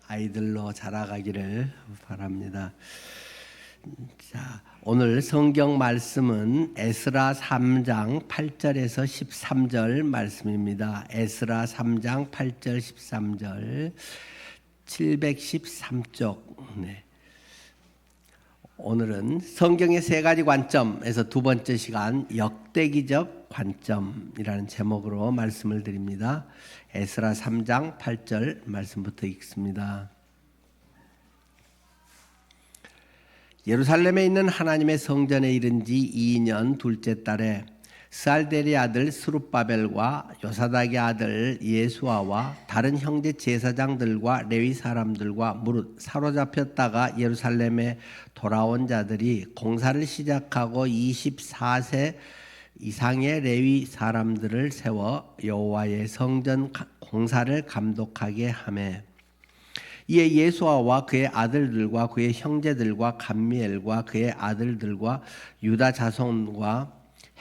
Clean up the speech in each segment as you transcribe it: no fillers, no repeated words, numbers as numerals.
아이들로 자라가기를 바랍니다. 자, 오늘 성경 말씀은 에스라 3장 8절에서 13절 말씀입니다. 에스라 3장 8절 13절 713쪽. 네. 오늘은 성경의 세 가지 관점에서 두 번째 시간 역대기적 관점이라는 제목으로 말씀을 드립니다. 에스라 3장 8절 말씀부터 읽습니다. 예루살렘에 있는 하나님의 성전에 이른 지 2년 둘째 달에 스알델의 아들 스룹바벨과 요사닥의 아들 예수아와 다른 형제 제사장들과 레위 사람들과 무릇 사로잡혔다가 예루살렘에 돌아온 자들이 공사를 시작하고 24세 이상의 레위 사람들을 세워 여호와의 성전 공사를 감독하게 하매 이에 예수아와 그의 아들들과 그의 형제들과 감미엘과 그의 아들들과 유다 자손과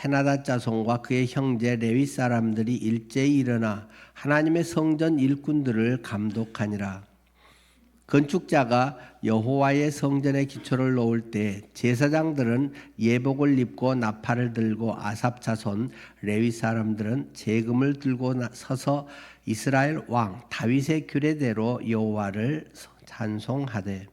헤나다 자손과 그의 형제 레위 사람들이 일제히 일어나 하나님의 성전 일꾼들을 감독하니라. 건축자가 여호와의 성전의 기초를 놓을 때 제사장들은 예복을 입고 나팔을 들고 아삽 자손 레위 사람들은 제금을 들고 서서 이스라엘 왕 다윗의 규례대로 여호와를 찬송하되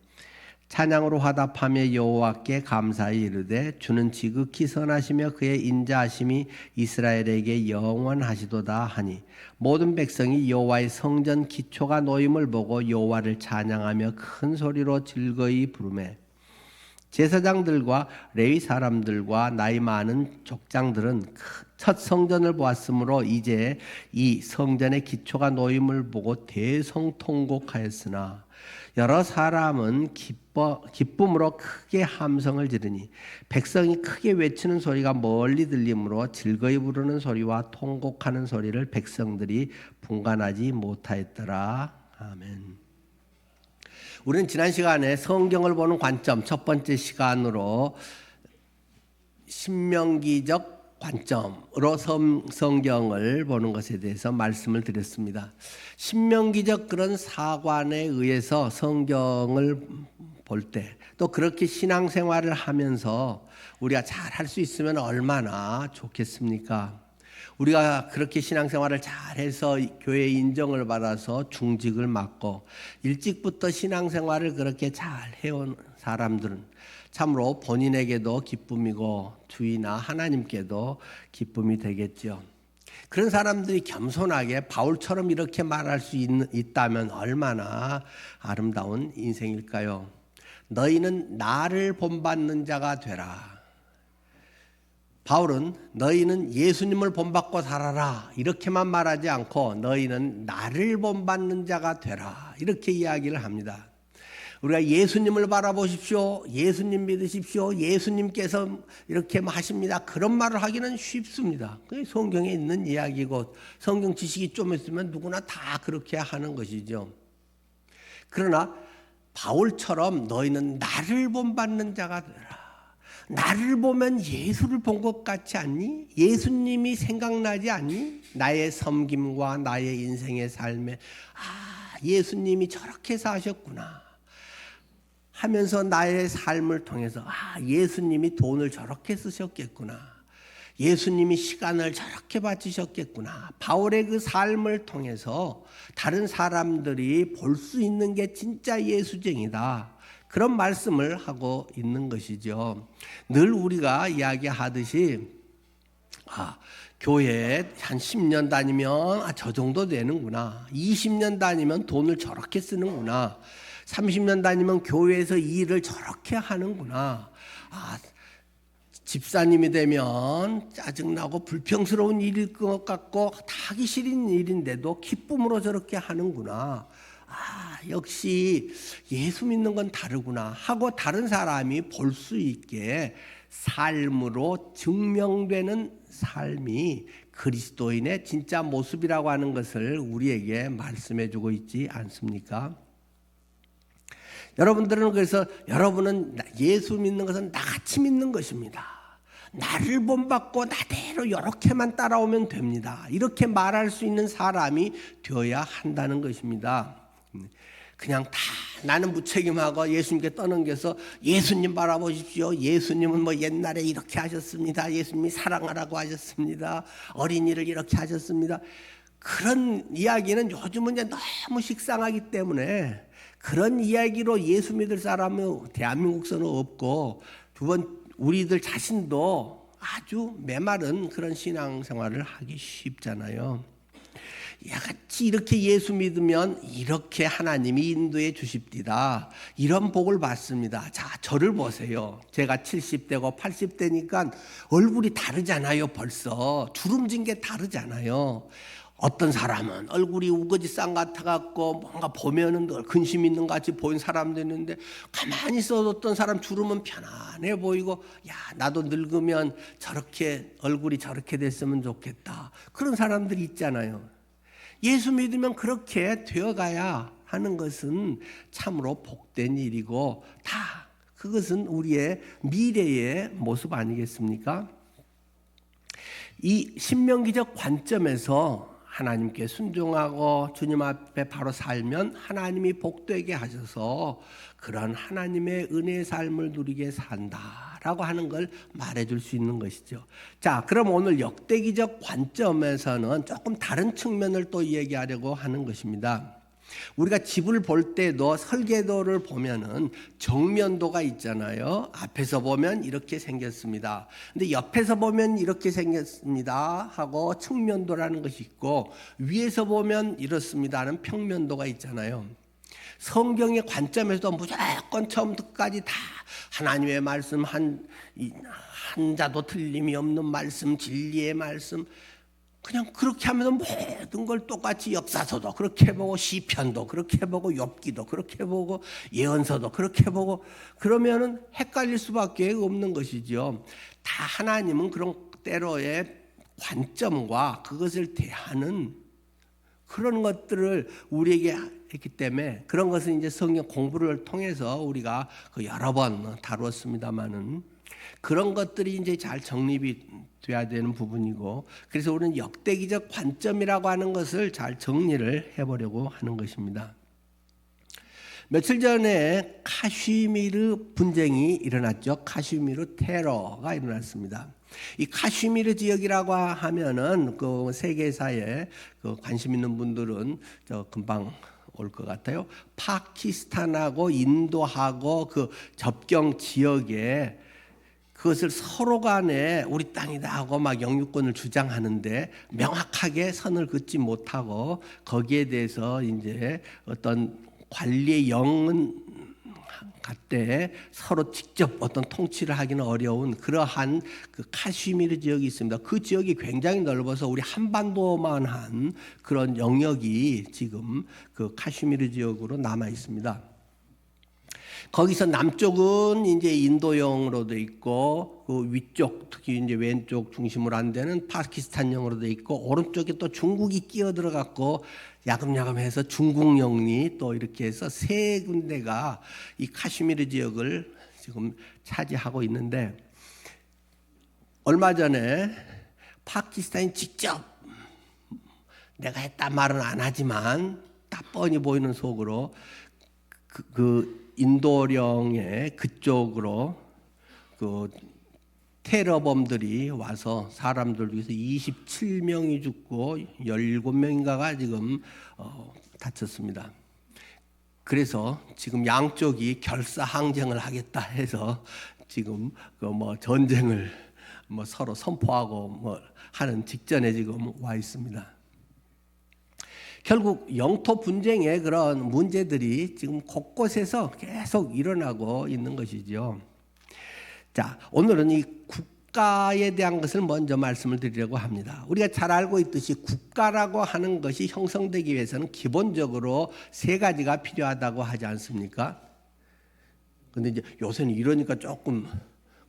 찬양으로 화답하며 여호와께 감사히 이르되 주는 지극히 선하시며 그의 인자하심이 이스라엘에게 영원하시도다 하니 모든 백성이 여호와의 성전 기초가 놓임을 보고 여호와를 찬양하며 큰 소리로 즐거이 부르매 제사장들과 레위 사람들과 나이 많은 족장들은 첫 성전을 보았으므로 이제 이 성전의 기초가 놓임을 보고 대성통곡하였으나 여러 사람은 기쁨으로 크게 함성을 지르니 백성이 크게 외치는 소리가 멀리 들리므로 즐거이 부르는 소리와 통곡하는 소리를 백성들이 분간하지 못하였더라. 아멘. 우리는 지난 시간에 성경을 보는 관점 첫 번째 시간으로 신명기적 관점으로 성경을 보는 것에 대해서 말씀을 드렸습니다. 신명기적 그런 사관에 의해서 성경을 볼 때 또 그렇게 신앙생활을 하면서 우리가 잘 할 수 있으면 얼마나 좋겠습니까? 우리가 그렇게 신앙생활을 잘해서 교회 인정을 받아서 중직을 맡고 일찍부터 신앙생활을 그렇게 잘 해온 사람들은 참으로 본인에게도 기쁨이고 주위나 하나님께도 기쁨이 되겠죠. 그런 사람들이 겸손하게 바울처럼 이렇게 말할 수 있다면 얼마나 아름다운 인생일까요? 너희는 나를 본받는 자가 되라. 바울은 너희는 예수님을 본받고 살아라 이렇게만 말하지 않고 너희는 나를 본받는 자가 되라 이렇게 이야기를 합니다. 우리가 예수님을 바라보십시오. 예수님 믿으십시오. 예수님께서 이렇게 하십니다. 그런 말을 하기는 쉽습니다. 그게 성경에 있는 이야기고 성경 지식이 좀 있으면 누구나 다 그렇게 하는 것이죠. 그러나 바울처럼 너희는 나를 본받는 자가 되라. 나를 보면 예수를 본 것 같지 않니? 예수님이 생각나지 않니? 나의 섬김과 나의 인생의 삶에 예수님이 저렇게 사셨구나 하면서 나의 삶을 통해서 예수님이 돈을 저렇게 쓰셨겠구나. 예수님이 시간을 저렇게 바치셨겠구나. 바울의 그 삶을 통해서 다른 사람들이 볼 수 있는 게 진짜 예수쟁이다. 그런 말씀을 하고 있는 것이죠. 늘 우리가 이야기하듯이 교회에 한 10년 다니면 저 정도 되는구나. 20년 다니면 돈을 저렇게 쓰는구나. 30년 다니면 교회에서 일을 저렇게 하는구나. 집사님이 되면 짜증나고 불평스러운 일일 것 같고 하기 싫은 일인데도 기쁨으로 저렇게 하는구나. 역시 예수 믿는 건 다르구나 하고 다른 사람이 볼 수 있게 삶으로 증명되는 삶이 그리스도인의 진짜 모습이라고 하는 것을 우리에게 말씀해 주고 있지 않습니까? 여러분들은 그래서 여러분은 예수 믿는 것은 나같이 믿는 것입니다. 나를 본받고 나대로 이렇게만 따라오면 됩니다. 이렇게 말할 수 있는 사람이 되어야 한다는 것입니다. 그냥 다 나는 무책임하고 예수님께 떠넘겨서 예수님 바라보십시오. 예수님은 뭐 옛날에 이렇게 하셨습니다. 예수님이 사랑하라고 하셨습니다. 어린이를 이렇게 하셨습니다. 그런 이야기는 요즘은 이제 너무 식상하기 때문에 그런 이야기로 예수 믿을 사람은 대한민국에서는 없고, 두 번 우리들 자신도 아주 메마른 그런 신앙생활을 하기 쉽잖아요. 야같이 이렇게 예수 믿으면 이렇게 하나님이 인도해 주십디다. 이런 복을 받습니다. 자, 저를 보세요. 제가 70대고 80대니까 얼굴이 다르잖아요. 벌써 주름진 게 다르잖아요. 어떤 사람은 얼굴이 우거지 쌍 같아갖고 뭔가 보면은 늘 근심 있는 것 같이 보이는 사람도 있는데, 가만히 있어도 어떤 사람 주름은 편안해 보이고, 야, 나도 늙으면 저렇게 얼굴이 저렇게 됐으면 좋겠다. 그런 사람들이 있잖아요. 예수 믿으면 그렇게 되어가야 하는 것은 참으로 복된 일이고, 다 그것은 우리의 미래의 모습 아니겠습니까? 이 신명기적 관점에서 하나님께 순종하고 주님 앞에 바로 살면 하나님이 복되게 하셔서 그런 하나님의 은혜의 삶을 누리게 산다라고 하는 걸 말해줄 수 있는 것이죠. 자, 그럼 오늘 역대기적 관점에서는 조금 다른 측면을 또 얘기하려고 하는 것입니다. 우리가 집을 볼 때도 설계도를 보면은 정면도가 있잖아요. 앞에서 보면 이렇게 생겼습니다. 근데 옆에서 보면 이렇게 생겼습니다 하고 측면도라는 것이 있고, 위에서 보면 이렇습니다는 평면도가 있잖아요. 성경의 관점에서도 무조건 처음부터까지 다 하나님의 말씀, 한자도 틀림이 없는 말씀, 진리의 말씀, 그냥 그렇게 하면서 모든 걸 똑같이 역사서도 그렇게 보고 시편도 그렇게 보고 욥기도 그렇게 보고 예언서도 그렇게 보고, 그러면은 헷갈릴 수밖에 없는 것이죠. 다 하나님은 그런 때로의 관점과 그것을 대하는 그런 것들을 우리에게 했기 때문에, 그런 것은 이제 성경 공부를 통해서 우리가 여러 번 다루었습니다만은, 그런 것들이 이제 잘 정립이 돼야 되는 부분이고, 그래서 우리는 역대기적 관점이라고 하는 것을 잘 정리를 해보려고 하는 것입니다. 며칠 전에 카슈미르 분쟁이 일어났죠. 카슈미르 테러가 일어났습니다. 이 카슈미르 지역이라고 하면은 그 세계사에 관심 있는 분들은 금방 올 것 같아요. 파키스탄하고 인도하고 그 접경 지역에 그것을 서로 간에 우리 땅이다 하고 막 영유권을 주장하는데 명확하게 선을 긋지 못하고, 거기에 대해서 이제 어떤 관리의 영은 갖되 서로 직접 어떤 통치를 하기는 어려운 그러한 그 카슈미르 지역이 있습니다. 그 지역이 굉장히 넓어서 우리 한반도만 한 그런 영역이 지금 그 카슈미르 지역으로 남아 있습니다. 거기서 남쪽은 이제 인도형으로 돼 있고, 그 위쪽 특히 이제 왼쪽 중심으로 한 데는 파키스탄형으로 돼 있고, 오른쪽에 또 중국이 끼어 들어갔고 야금야금해서 중국령이 또 이렇게 해서 세 군데가 이 카슈미르 지역을 지금 차지하고 있는데, 얼마 전에 파키스탄이 직접 내가 했단 말은 안 하지만 다 뻔히 보이는 속으로 그 인도령의 그쪽으로 그 테러범들이 와서 사람들 중에서 27명이 죽고 17명인가가 지금 다쳤습니다. 그래서 지금 양쪽이 결사항쟁을 하겠다 해서 지금 전쟁을 서로 선포하고 하는 직전에 지금 와 있습니다. 결국 영토 분쟁의 그런 문제들이 지금 곳곳에서 계속 일어나고 있는 것이죠. 자, 오늘은 이 국가에 대한 것을 먼저 말씀을 드리려고 합니다. 우리가 잘 알고 있듯이 국가라고 하는 것이 형성되기 위해서는 기본적으로 세 가지가 필요하다고 하지 않습니까? 근데 이제 요새는 이러니까 조금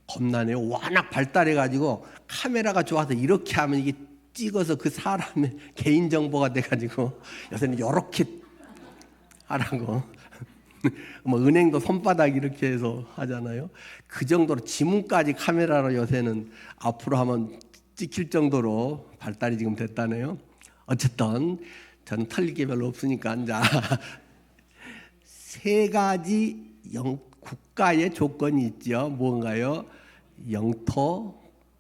겁나네요. 워낙 발달해가지고 카메라가 좋아서 이렇게 하면 이게 찍어서 그 사람의 개인정보가 돼가지고 요새는 이렇게 하라고 은행도 손바닥 이렇게 해서 하잖아요. 그 정도로 지문까지 카메라로 요새는 앞으로 하면 찍힐 정도로 발달이 지금 됐다네요. 어쨌든 저는 틀릴 게 별로 없으니까 세 가지 국가의 조건이 있죠. 뭔가요? 영토,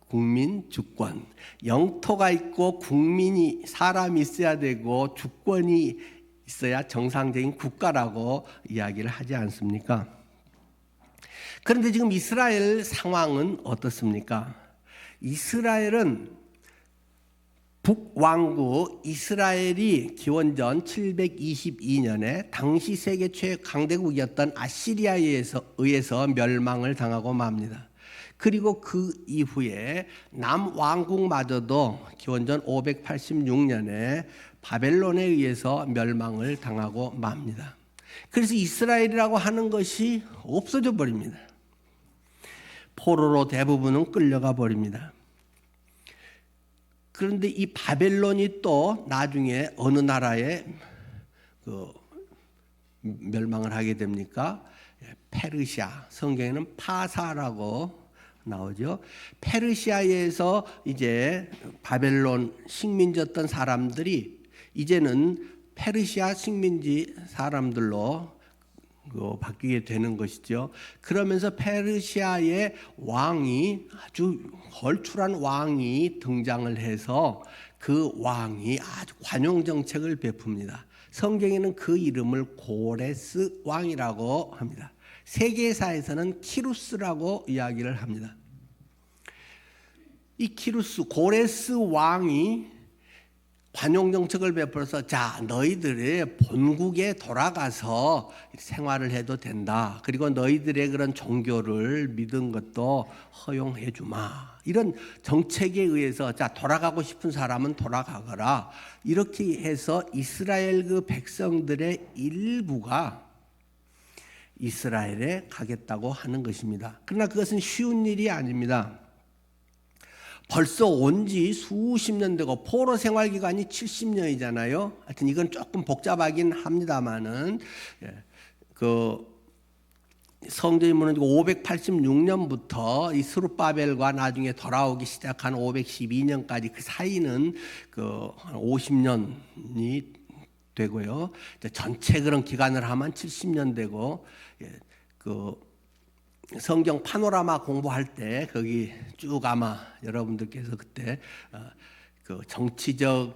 국민, 주권. 영토가 있고 국민이 사람이 있어야 되고 주권이 있어야 정상적인 국가라고 이야기를 하지 않습니까? 그런데 지금 이스라엘 상황은 어떻습니까? 이스라엘은 북왕국 이스라엘이 기원전 722년에 당시 세계 최강대국이었던 아시리아에 의해서 멸망을 당하고 맙니다. 그리고 그 이후에 남왕국마저도 기원전 586년에 바벨론에 의해서 멸망을 당하고 맙니다. 그래서 이스라엘이라고 하는 것이 없어져 버립니다. 포로로 대부분은 끌려가 버립니다. 그런데 이 바벨론이 또 나중에 어느 나라에 멸망을 하게 됩니까? 페르시아, 성경에는 파사라고 나오죠. 페르시아에서 이제 바벨론 식민지였던 사람들이 이제는 페르시아 식민지 사람들로 바뀌게 되는 것이죠. 그러면서 페르시아의 왕이 아주 걸출한 왕이 등장을 해서 그 왕이 아주 관용 정책을 베풉니다. 성경에는 그 이름을 고레스 왕이라고 합니다. 세계사에서는 키루스라고 이야기를 합니다. 이 키루스 고레스 왕이 관용 정책을 베풀어서 자 너희들의 본국에 돌아가서 생활을 해도 된다. 그리고 너희들의 그런 종교를 믿은 것도 허용해 주마. 이런 정책에 의해서 자 돌아가고 싶은 사람은 돌아가거라. 이렇게 해서 이스라엘 그 백성들의 일부가 이스라엘에 가겠다고 하는 것입니다. 그러나 그것은 쉬운 일이 아닙니다. 벌써 온 지 수십 년 되고 포로 생활 기간이 70년이잖아요. 하여튼 이건 조금 복잡하긴 합니다만은 그 성경에 보면 586년부터 이 스룹바벨과 나중에 돌아오기 시작한 512년까지 그 사이는 한 50년이 되고요. 전체 그런 기간을 하면 70년 되고 성경 파노라마 공부할 때 거기 쭉 아마 여러분들께서 그때 그 정치적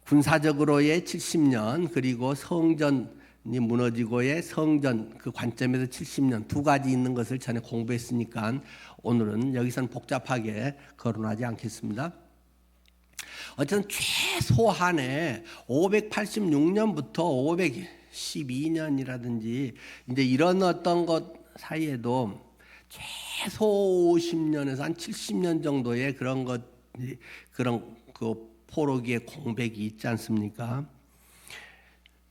군사적으로의 70년 그리고 성전이 무너지고의 성전 그 관점에서 70년 두 가지 있는 것을 전에 공부했으니까 오늘은 여기서는 복잡하게 거론하지 않겠습니다. 어쨌든 최소한의 586년부터 512년이라든지 이제 이런 어떤 것 사이에도 최소 50년에서 한 70년 정도의 그런 그 포로기의 공백이 있지 않습니까?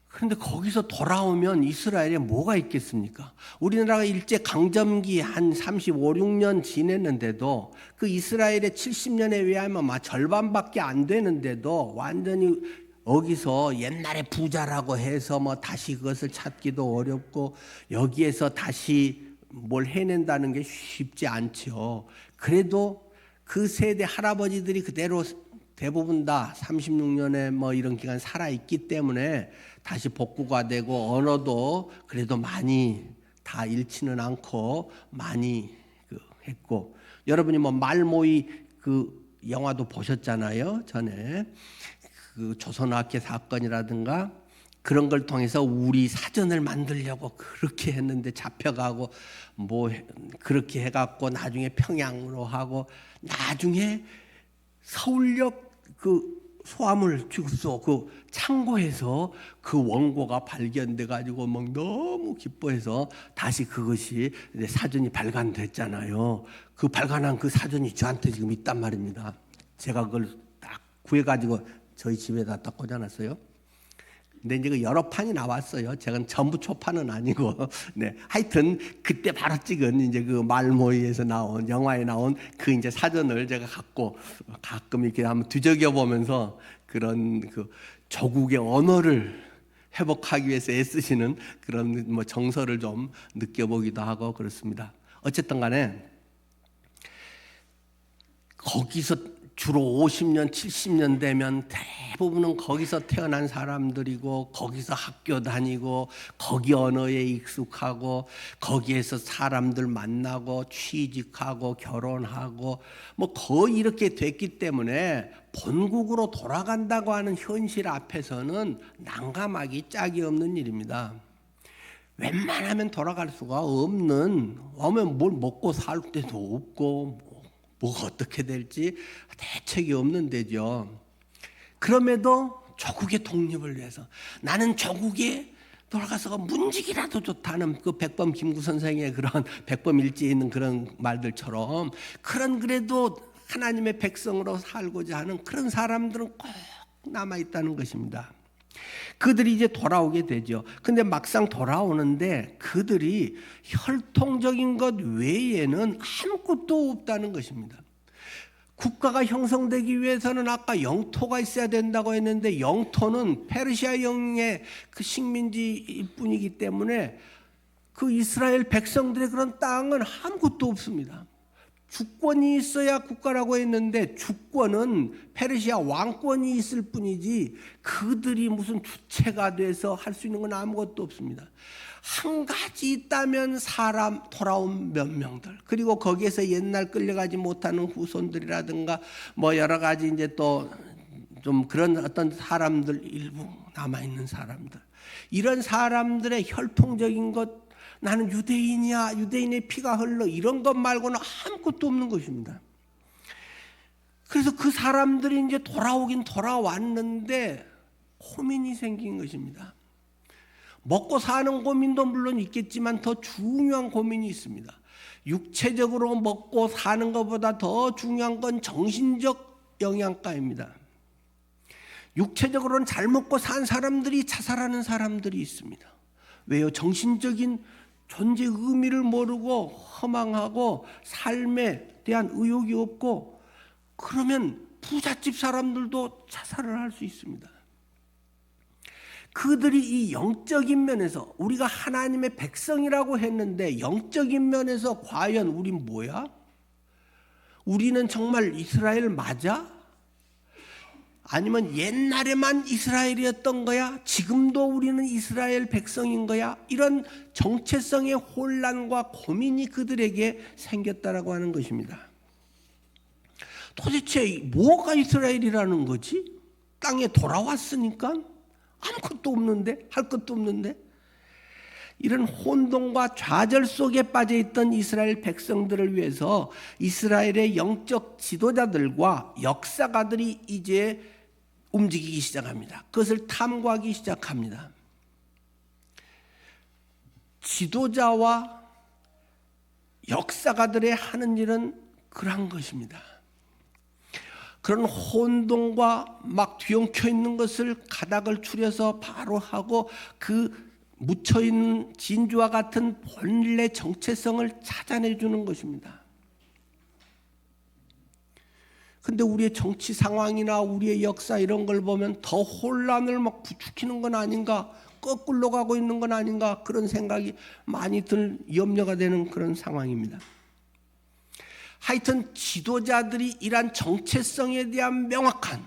그런데 거기서 돌아오면 이스라엘에 뭐가 있겠습니까? 우리나라가 일제 강점기 한 35, 6년 지냈는데도 그 이스라엘의 70년에 의하면 절반밖에 안 되는데도 완전히 여기서 옛날에 부자라고 해서 다시 그것을 찾기도 어렵고 여기에서 다시 뭘 해낸다는 게 쉽지 않죠. 그래도 그 세대 할아버지들이 그대로 대부분 다 36년에 이런 기간 살아있기 때문에 다시 복구가 되고 언어도 그래도 많이 다 잃지는 않고 많이 했고 여러분이 말모이 그 영화도 보셨잖아요. 전에 그 조선학계 사건이라든가 그런 걸 통해서 우리 사전을 만들려고 그렇게 했는데 잡혀가고 그렇게 해갖고 나중에 평양으로 하고 나중에 서울역 그 소화물 주소 그 창고에서 그 원고가 발견돼 가지고 너무 기뻐해서 다시 그것이 사전이 발간됐잖아요. 그 발간한 그 사전이 저한테 지금 있단 말입니다. 제가 그걸 딱 구해가지고 저희 집에다 딱 꽂아놨어요. 근데 이제 그 여러 판이 나왔어요. 제가 전부 초판은 아니고, 네. 하여튼 그때 바로 찍은 이제 그 말모이에서 나온 영화에 나온 그 이제 사전을 제가 갖고 가끔 이렇게 한번 뒤적여 보면서 그런 그 조국의 언어를 회복하기 위해서 애쓰시는 그런 정서를 좀 느껴보기도 하고 그렇습니다. 어쨌든 간에 거기서 주로 50년, 70년 되면 대부분은 거기서 태어난 사람들이고 거기서 학교 다니고 거기 언어에 익숙하고 거기에서 사람들 만나고 취직하고 결혼하고 뭐 거의 이렇게 됐기 때문에 본국으로 돌아간다고 하는 현실 앞에서는 난감하기 짝이 없는 일입니다. 웬만하면 돌아갈 수가 없는, 오면 뭘 먹고 살 데도 없고 뭐가 어떻게 될지 대책이 없는 데죠. 그럼에도 조국의 독립을 위해서 나는 조국에 돌아가서 문직이라도 좋다는 그 백범 김구 선생의 그런 백범일지에 있는 그런 말들처럼 그래도 하나님의 백성으로 살고자 하는 그런 사람들은 꼭 남아있다는 것입니다. 그들이 이제 돌아오게 되죠. 근데 막상 돌아오는데 그들이 혈통적인 것 외에는 아무것도 없다는 것입니다. 국가가 형성되기 위해서는 아까 영토가 있어야 된다고 했는데 영토는 페르시아 영의 그 식민지일 뿐이기 때문에 그 이스라엘 백성들의 그런 땅은 아무것도 없습니다. 주권이 있어야 국가라고 했는데 주권은 페르시아 왕권이 있을 뿐이지 그들이 무슨 주체가 돼서 할 수 있는 건 아무것도 없습니다. 한 가지 있다면 사람 돌아온 몇 명들, 그리고 거기에서 옛날 끌려가지 못하는 후손들이라든가 뭐 여러 가지 이제 또 좀 그런 어떤 사람들 일부 남아있는 사람들, 이런 사람들의 혈통적인 것, 나는 유대인이야, 유대인의 피가 흘러, 이런 것 말고는 아무것도 없는 것입니다. 그래서 그 사람들이 이제 돌아오긴 돌아왔는데 고민이 생긴 것입니다. 먹고 사는 고민도 물론 있겠지만 더 중요한 고민이 있습니다. 육체적으로 먹고 사는 것보다 더 중요한 건 정신적 영양가입니다. 육체적으로는 잘 먹고 산 사람들이 자살하는 사람들이 있습니다. 왜요? 정신적인 존재의 의미를 모르고 허망하고 삶에 대한 의욕이 없고, 그러면 부잣집 사람들도 자살을 할 수 있습니다. 그들이 이 영적인 면에서, 우리가 하나님의 백성이라고 했는데 영적인 면에서 과연 우린 뭐야? 우리는 정말 이스라엘 맞아? 아니면 옛날에만 이스라엘이었던 거야? 지금도 우리는 이스라엘 백성인 거야? 이런 정체성의 혼란과 고민이 그들에게 생겼다라고 하는 것입니다. 도대체 뭐가 이스라엘이라는 거지? 땅에 돌아왔으니까 아무것도 없는데, 할 것도 없는데. 이런 혼돈과 좌절 속에 빠져있던 이스라엘 백성들을 위해서 이스라엘의 영적 지도자들과 역사가들이 이제 움직이기 시작합니다. 그것을 탐구하기 시작합니다. 지도자와 역사가들의 하는 일은 그러한 것입니다. 그런 혼돈과 막 뒤엉켜 있는 것을 가닥을 추려서 바로 하고 그 묻혀있는 진주와 같은 본래 정체성을 찾아내주는 것입니다. 근데 우리의 정치 상황이나 우리의 역사 이런 걸 보면 더 혼란을 막 부추기는 건 아닌가, 거꾸로 가고 있는 건 아닌가, 그런 생각이 많이 염려가 되는 그런 상황입니다. 하여튼 지도자들이 이러한 정체성에 대한 명확한,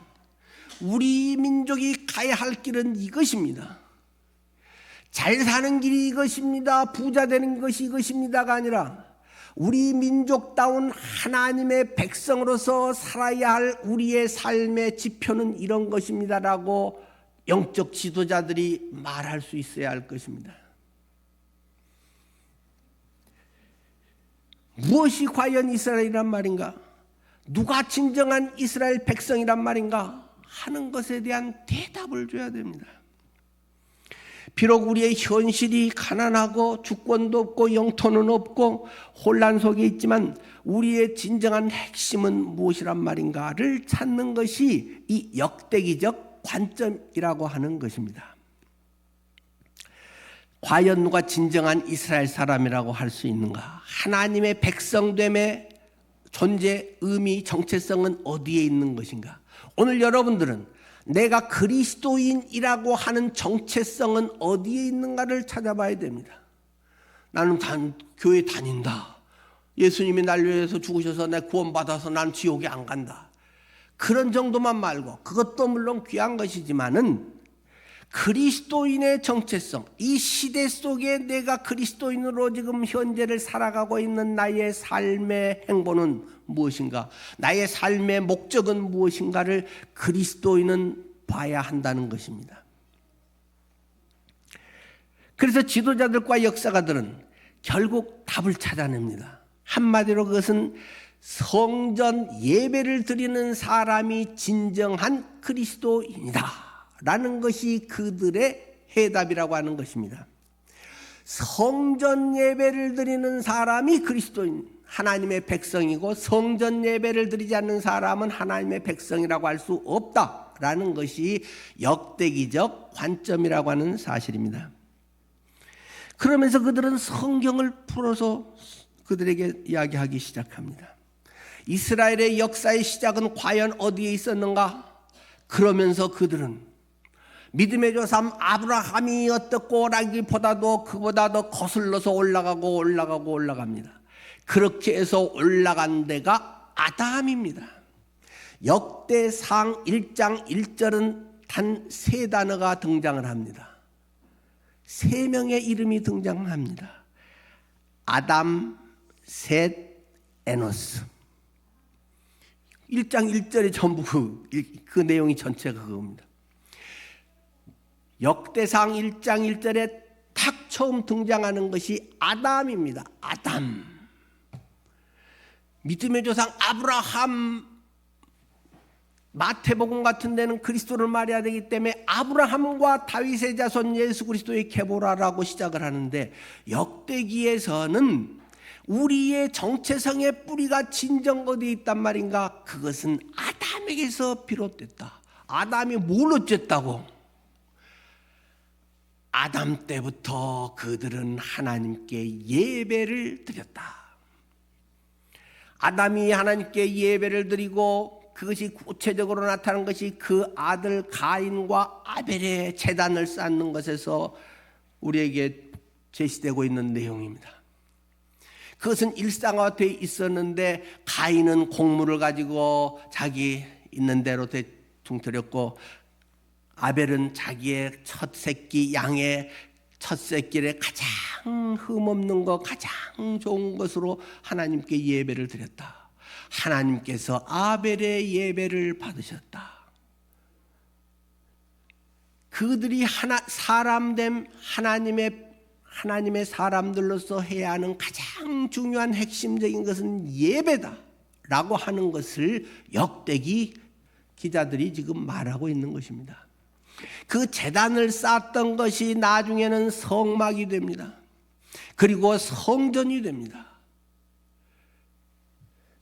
우리 민족이 가야 할 길은 이것입니다. 잘 사는 길이 이것입니다. 부자 되는 것이 이것입니다가 아니라 우리 민족다운 하나님의 백성으로서 살아야 할 우리의 삶의 지표는 이런 것입니다라고 영적 지도자들이 말할 수 있어야 할 것입니다. 무엇이 과연 이스라엘이란 말인가? 누가 진정한 이스라엘 백성이란 말인가? 하는 것에 대한 대답을 줘야 됩니다. 비록 우리의 현실이 가난하고 주권도 없고 영토는 없고 혼란 속에 있지만 우리의 진정한 핵심은 무엇이란 말인가를 찾는 것이 이 역대기적 관점이라고 하는 것입니다. 과연 누가 진정한 이스라엘 사람이라고 할 수 있는가? 하나님의 백성됨의 존재, 의미, 정체성은 어디에 있는 것인가? 오늘 여러분들은 내가 그리스도인이라고 하는 정체성은 어디에 있는가를 찾아봐야 됩니다. 나는 교회 다닌다. 예수님이 날 위해서 죽으셔서 내 구원받아서 난 지옥에 안 간다. 그런 정도만 말고, 그것도 물론 귀한 것이지만은 그리스도인의 정체성, 이 시대 속에 내가 그리스도인으로 지금 현재를 살아가고 있는 나의 삶의 행보는 무엇인가, 나의 삶의 목적은 무엇인가를 그리스도인은 봐야 한다는 것입니다. 그래서 지도자들과 역사가들은 결국 답을 찾아냅니다. 한마디로 그것은 성전 예배를 드리는 사람이 진정한 그리스도인이다 라는 것이 그들의 해답이라고 하는 것입니다. 성전 예배를 드리는 사람이 그리스도인, 하나님의 백성이고, 성전 예배를 드리지 않는 사람은 하나님의 백성이라고 할 수 없다라는 것이 역대기적 관점이라고 하는 사실입니다. 그러면서 그들은 성경을 풀어서 그들에게 이야기하기 시작합니다. 이스라엘의 역사의 시작은 과연 어디에 있었는가? 그러면서 그들은 믿음의 조상 아브라함이 어떻고라기보다도 그보다 더 거슬러서 올라갑니다. 그렇게 해서 올라간 데가 아담입니다. 역대상 1장 1절은 단 3단어가 등장을 합니다. 3명의 이름이 등장합니다. 아담, 셋, 에노스. 1장 1절이 전부 그 내용이 전체가 그겁니다. 역대상 1장 1절에 탁 처음 등장하는 것이 아담입니다. 아담. 믿음의 조상 아브라함, 마태복음 같은 데는 그리스도를 말해야 되기 때문에 아브라함과 다윗의 자손 예수 그리스도의 계보라라고 시작을 하는데, 역대기에서는 우리의 정체성의 뿌리가 진정 어디에 있단 말인가? 그것은 아담에게서 비롯됐다. 아담이 뭘 어쨌다고? 아담 때부터 그들은 하나님께 예배를 드렸다. 아담이 하나님께 예배를 드리고, 그것이 구체적으로 나타난 것이 그 아들 가인과 아벨의 제단을 쌓는 것에서 우리에게 제시되고 있는 내용입니다. 그것은 일상화되어 있었는데, 가인은 곡물을 가지고 자기 있는 대로 대충 드렸고, 아벨은 자기의 첫 새끼 양의 첫 새끼를 가장 흠없는 것, 가장 좋은 것으로 하나님께 예배를 드렸다. 하나님께서 아벨의 예배를 받으셨다. 그들이 사람됨, 하나님의 사람들로서 해야 하는 가장 중요한 핵심적인 것은 예배다라고 하는 것을 역대기 기자들이 지금 말하고 있는 것입니다. 그 제단을 쌓았던 것이 나중에는 성막이 됩니다. 그리고 성전이 됩니다.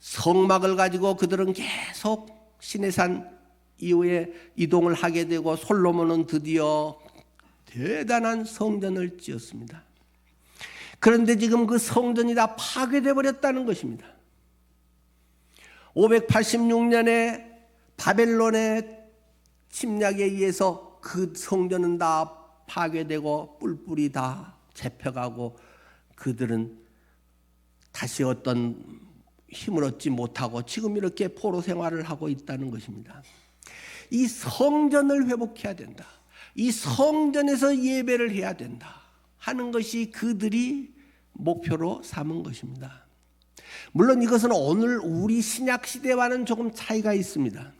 성막을 가지고 그들은 계속 시내산 이후에 이동을 하게 되고, 솔로몬은 드디어 대단한 성전을 지었습니다. 그런데 지금 그 성전이 다 파괴되어 버렸다는 것입니다. 586년에 바벨론의 침략에 의해서 그 성전은 다 파괴되고 뿔뿔이 다 잡혀가고, 그들은 다시 어떤 힘을 얻지 못하고 지금 이렇게 포로 생활을 하고 있다는 것입니다. 이 성전을 회복해야 된다, 이 성전에서 예배를 해야 된다 하는 것이 그들이 목표로 삼은 것입니다. 물론 이것은 오늘 우리 신약시대와는 조금 차이가 있습니다.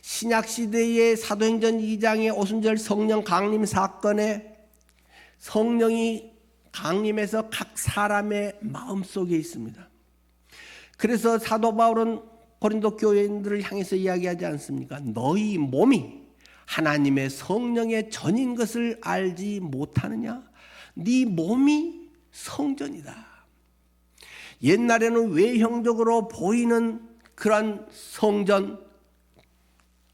신약시대의 사도행전 2장의 오순절 성령 강림 사건에 성령이 강림해서 각 사람의 마음속에 있습니다. 그래서 사도 바울은 고린도 교회인들을 향해서 이야기하지 않습니까? 너희 몸이 하나님의 성령의 전인 것을 알지 못하느냐? 네 몸이 성전이다. 옛날에는 외형적으로 보이는 그런 성전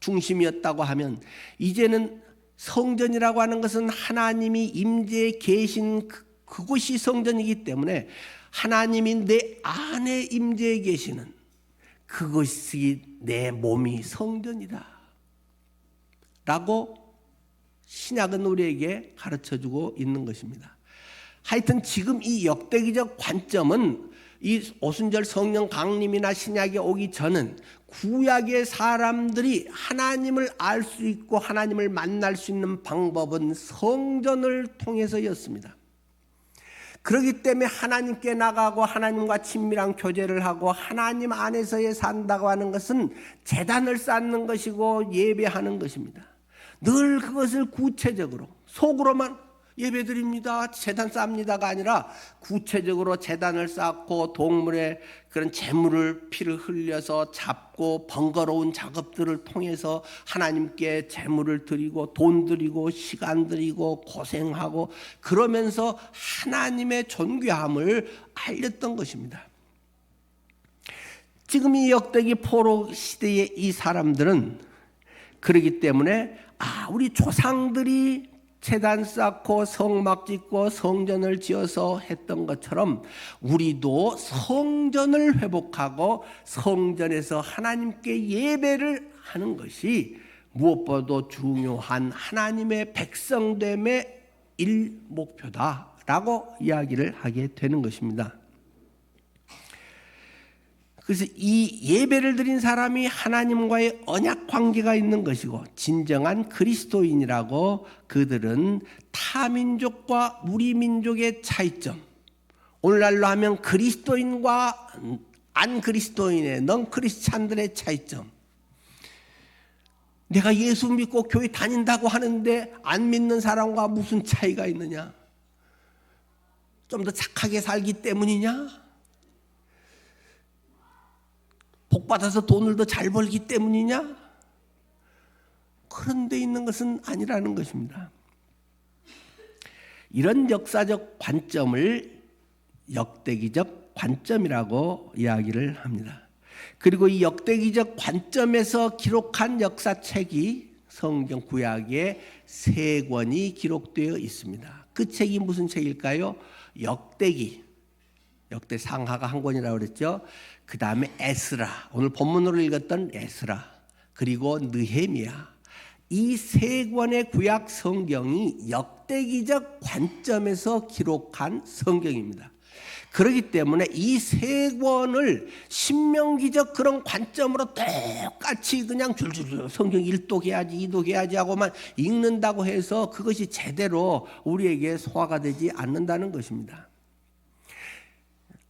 중심이었다고 하면, 이제는 성전이라고 하는 것은 하나님이 임재해 계신 그곳이 성전이기 때문에 하나님이 내 안에 임재해 계시는 그것이 내 몸이 성전이다 라고 신약은 우리에게 가르쳐주고 있는 것입니다. 하여튼 지금 이 역대기적 관점은 이 오순절 성령 강림이나 신약에 오기 전은 구약의 사람들이 하나님을 알 수 있고 하나님을 만날 수 있는 방법은 성전을 통해서였습니다. 그렇기 때문에 하나님께 나가고 하나님과 친밀한 교제를 하고 하나님 안에서의 산다고 하는 것은 제단을 쌓는 것이고 예배하는 것입니다. 늘 그것을 구체적으로 속으로만 예배드립니다, 제단 쌓습니다가 아니라 구체적으로 제단을 쌓고 동물의 그런 제물을 피를 흘려서 잡고 번거로운 작업들을 통해서 하나님께 제물을 드리고 돈 드리고 시간 드리고 고생하고 그러면서 하나님의 존귀함을 알렸던 것입니다. 지금 이 역대기 포로 시대의 이 사람들은 그러기 때문에 우리 조상들이 제단 쌓고 성막 짓고 성전을 지어서 했던 것처럼 우리도 성전을 회복하고 성전에서 하나님께 예배를 하는 것이 무엇보다도 중요한 하나님의 백성됨의 일목표다라고 이야기를 하게 되는 것입니다. 그래서 이 예배를 드린 사람이 하나님과의 언약 관계가 있는 것이고 진정한 그리스도인이라고 그들은 타민족과 우리 민족의 차이점, 오늘날로 하면 그리스도인과 안 그리스도인의 넌 크리스찬들의 차이점, 내가 예수 믿고 교회 다닌다고 하는데 안 믿는 사람과 무슨 차이가 있느냐? 좀 더 착하게 살기 때문이냐? 복 받아서 돈을 더 잘 벌기 때문이냐? 그런 데 있는 것은 아니라는 것입니다. 이런 역사적 관점을 역대기적 관점이라고 이야기를 합니다. 그리고 이 역대기적 관점에서 기록한 역사책이 성경 구약에 3권이 기록되어 있습니다. 그 책이 무슨 책일까요? 역대기, 역대상하가 한 권이라고 그랬죠. 그 다음에 에스라, 오늘 본문으로 읽었던 에스라, 그리고 느헤미야, 이 3권의 구약 성경이 역대기적 관점에서 기록한 성경입니다. 그렇기 때문에 이 3권을 신명기적 그런 관점으로 똑같이 그냥 줄줄 성경 1독해야지 2독해야지 하고만 읽는다고 해서 그것이 제대로 우리에게 소화가 되지 않는다는 것입니다.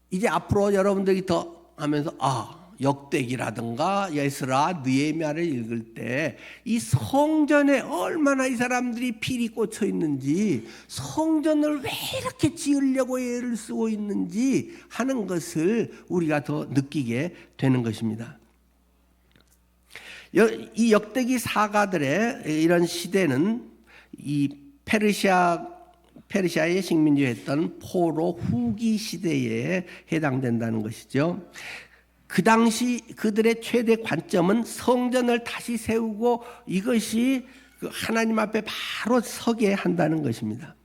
이제 앞으로 여러분들이 더 하면서 역대기라든가 에스라, 느헤미야를 읽을 때 이 성전에 얼마나 이 사람들이 필이 꽂혀 있는지, 성전을 왜 이렇게 지으려고 애를 쓰고 있는지 하는 것을 우리가 더 느끼게 되는 것입니다. 이 역대기 사가들의 이런 시대는 이 페르시아의 식민지였던 포로 후기 시대에 해당된다는 것이죠. 그 당시 그들의 최대 관점은 성전을 다시 세우고 이것이 하나님 앞에 바로 서게 한다는 것입니다.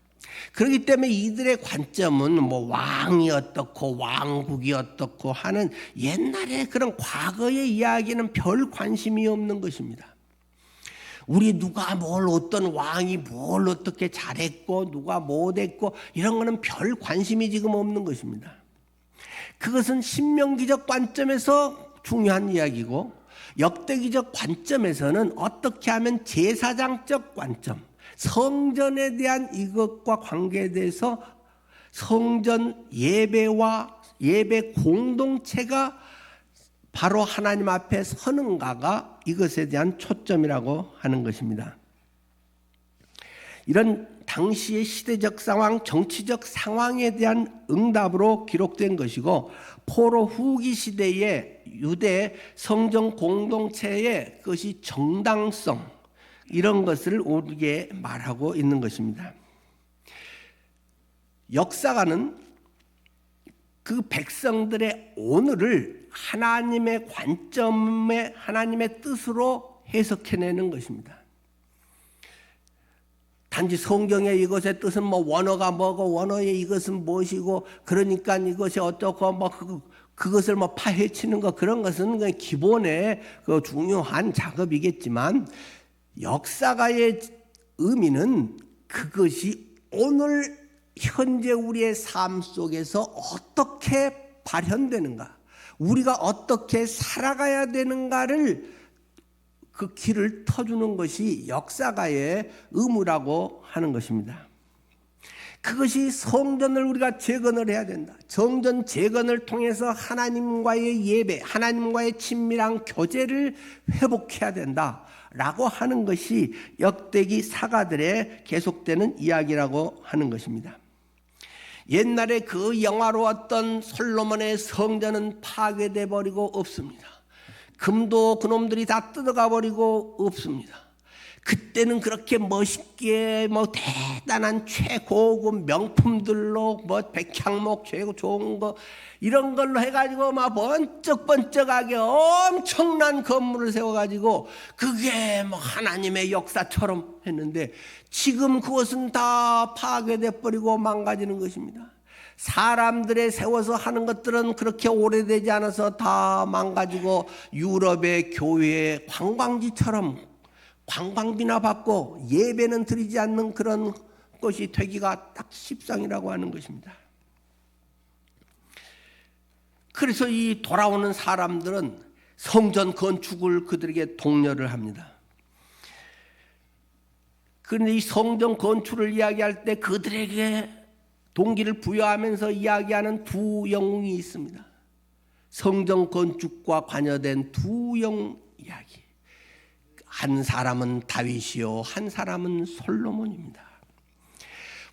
그렇기 때문에 이들의 관점은 왕이 어떻고 왕국이 어떻고 하는 옛날의 그런 과거의 이야기는 별 관심이 없는 것입니다. 우리 누가 어떤 왕이 뭘 어떻게 잘했고 누가 못했고 이런 거는 별 관심이 지금 없는 것입니다. 그것은 신명기적 관점에서 중요한 이야기고 역대기적 관점에서는 어떻게 하면 제사장적 관점, 성전에 대한 이것과 관계돼서 성전 예배와 예배 공동체가 바로 하나님 앞에 서는가가 이것에 대한 초점이라고 하는 것입니다. 이런 당시의 시대적 상황, 정치적 상황에 대한 응답으로 기록된 것이고 포로 후기 시대의 유대 성전 공동체의 그것이 정당성 이런 것을 우리에게 말하고 있는 것입니다. 역사가는 그 백성들의 오늘을 하나님의 관점에 하나님의 뜻으로 해석해내는 것입니다. 단지 성경에 이것의 뜻은 원어가 뭐고 원어의 이것은 무엇이고 그러니까 이것이 어떻고 그것을 파헤치는 것 그런 것은 그냥 기본의 그 중요한 작업이겠지만 역사가의 의미는 그것이 오늘 현재 우리의 삶 속에서 어떻게 발현되는가, 우리가 어떻게 살아가야 되는가를 그 길을 터주는 것이 역사가의 의무라고 하는 것입니다. 그것이 성전을 우리가 재건을 해야 된다. 성전 재건을 통해서 하나님과의 예배, 하나님과의 친밀한 교제를 회복해야 된다라고 하는 것이 역대기 사가들의 계속되는 이야기라고 하는 것입니다. 옛날에 그 영화로웠던 솔로몬의 성전은 파괴돼 버리고 없습니다. 금도 그놈들이 다 뜯어가 버리고 없습니다. 그때는 그렇게 멋있게 대단한 최고급 명품들로 백향목 최고 좋은 거 이런 걸로 해가지고 번쩍번쩍하게 엄청난 건물을 세워가지고 그게 하나님의 역사처럼 했는데 지금 그것은 다 파괴돼 버리고 망가지는 것입니다. 사람들의 세워서 하는 것들은 그렇게 오래되지 않아서 다 망가지고 유럽의 교회의 관광지처럼 관광비나 받고 예배는 드리지 않는 그런 것이 되기가 딱 십상이라고 하는 것입니다. 그래서 이 돌아오는 사람들은 성전 건축을 그들에게 독려를 합니다. 그런데 이 성전 건축을 이야기할 때 그들에게 동기를 부여하면서 이야기하는 두 영웅이 있습니다. 성전 건축과 관여된 두 영웅 이야기. 한 사람은 다윗이요, 한 사람은 솔로몬입니다.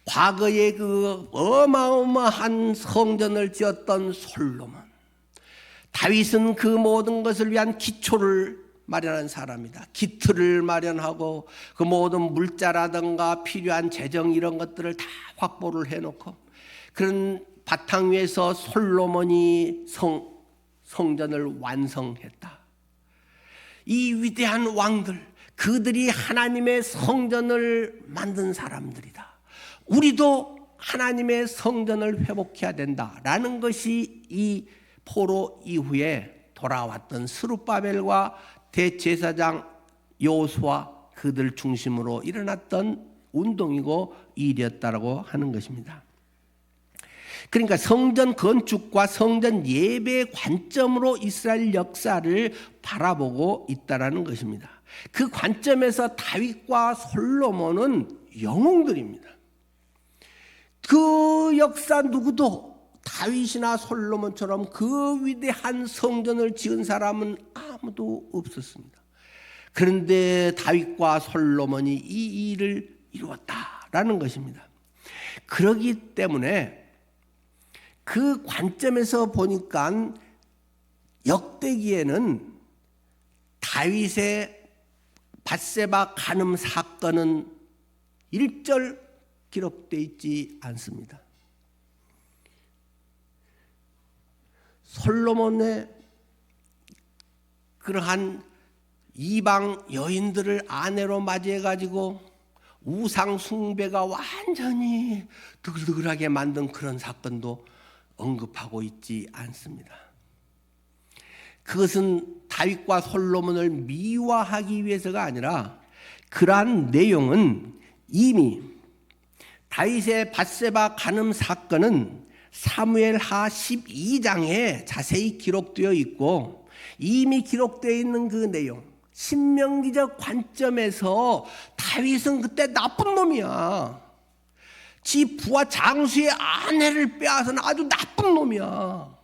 과거에 그 어마어마한 성전을 지었던 솔로몬, 다윗은 그 모든 것을 위한 기초를 마련한 사람이다. 기틀을 마련하고 그 모든 물자라든가 필요한 재정 이런 것들을 다 확보를 해놓고 그런 바탕 위에서 솔로몬이 성전을 완성했다. 이 위대한 왕들, 그들이 하나님의 성전을 만든 사람들이다. 우리도 하나님의 성전을 회복해야 된다라는 것이 이 포로 이후에 돌아왔던 스룹바벨과 대제사장 여호수아 그들 중심으로 일어났던 운동이고 일이었다라고 하는 것입니다. 그러니까 성전 건축과 성전 예배의 관점으로 이스라엘 역사를 바라보고 있다라는 것입니다. 그 관점에서 다윗과 솔로몬은 영웅들입니다. 그 역사 누구도 다윗이나 솔로몬처럼 그 위대한 성전을 지은 사람은 아무도 없었습니다. 그런데 다윗과 솔로몬이 이 일을 이루었다라는 것입니다. 그렇기 때문에 그 관점에서 보니까 역대기에는 다윗의 밧세바 간음 사건은 일절 기록되어 있지 않습니다. 솔로몬의 그러한 이방 여인들을 아내로 맞이해가지고 우상 숭배가 완전히 드글드글하게 만든 그런 사건도 언급하고 있지 않습니다. 그것은 다윗과 솔로몬을 미화하기 위해서가 아니라 그러한 내용은 이미 다윗의 밧세바 간음 사건은 사무엘하 12장에 자세히 기록되어 있고 이미 기록되어 있는 그 내용, 신명기적 관점에서 다윗은 그때 나쁜 놈이야. 지 부하 장수의 아내를 빼앗은 아주 나쁜 놈이야.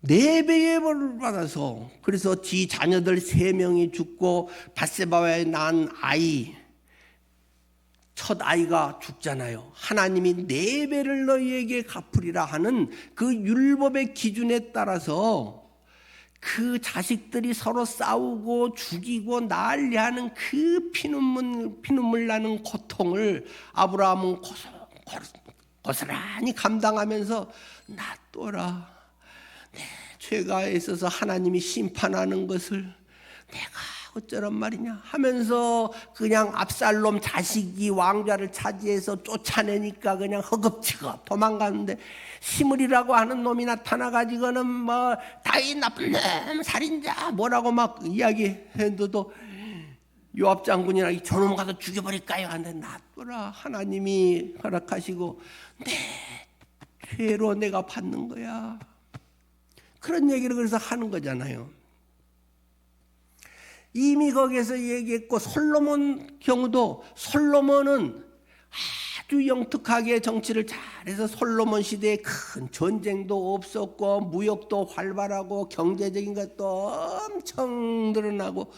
4배의 벌을 받아서 그래서 지 자녀들 3명이 죽고 밧세바에 낳은 아이 첫 아이가 죽잖아요. 하나님이 4배를 너희에게 갚으리라 하는 그 율법의 기준에 따라서 그 자식들이 서로 싸우고 죽이고 난리하는 그 피눈물 나는 고통을 아브라함은 고스란히 감당하면서 놔둬라. 내 죄가 있어서 하나님이 심판하는 것을 내가 어쩌란 말이냐 하면서 그냥 압살롬 자식이 왕좌를 차지해서 쫓아내니까 그냥 허겁지겁 도망가는데 시므리라고 하는 놈이 나타나가지고는 다윗 나쁜 놈 살인자 뭐라고 막 이야기했는데도 요압 장군이라 저놈 가서 죽여버릴까요? 하는데 놔둬라. 하나님이 허락하시고 내 회로 내가 받는 거야. 그런 얘기를 그래서 하는 거잖아요. 이미 거기에서 얘기했고, 솔로몬 경우도 솔로몬은 아주 영특하게 정치를 잘해서 솔로몬 시대에 큰 전쟁도 없었고 무역도 활발하고 경제적인 것도 엄청 늘어나고,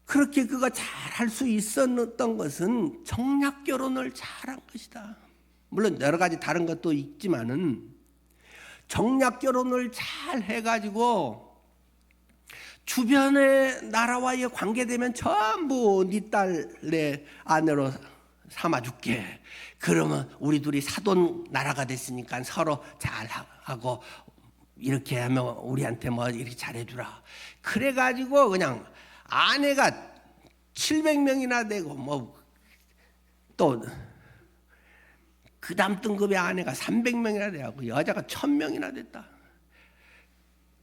그렇게 그가 잘할 수 있었던 것은 정략 결혼을 잘한 것이다. 물론 여러 가지 다른 것도 있지만은 정략 결혼을 잘 해가지고 주변의 나라와의 관계되면 전부 네 딸 내 아내로 삼아줄게. 그러면 우리 둘이 사돈 나라가 됐으니까 서로 잘하고 이렇게 하면 우리한테 뭐 이렇게 잘해주라. 그래가지고 그냥 아내가 700명이나 되고 뭐 또 그 다음 등급의 아내가 300명이나 되고 여자가 1000명이나 됐다.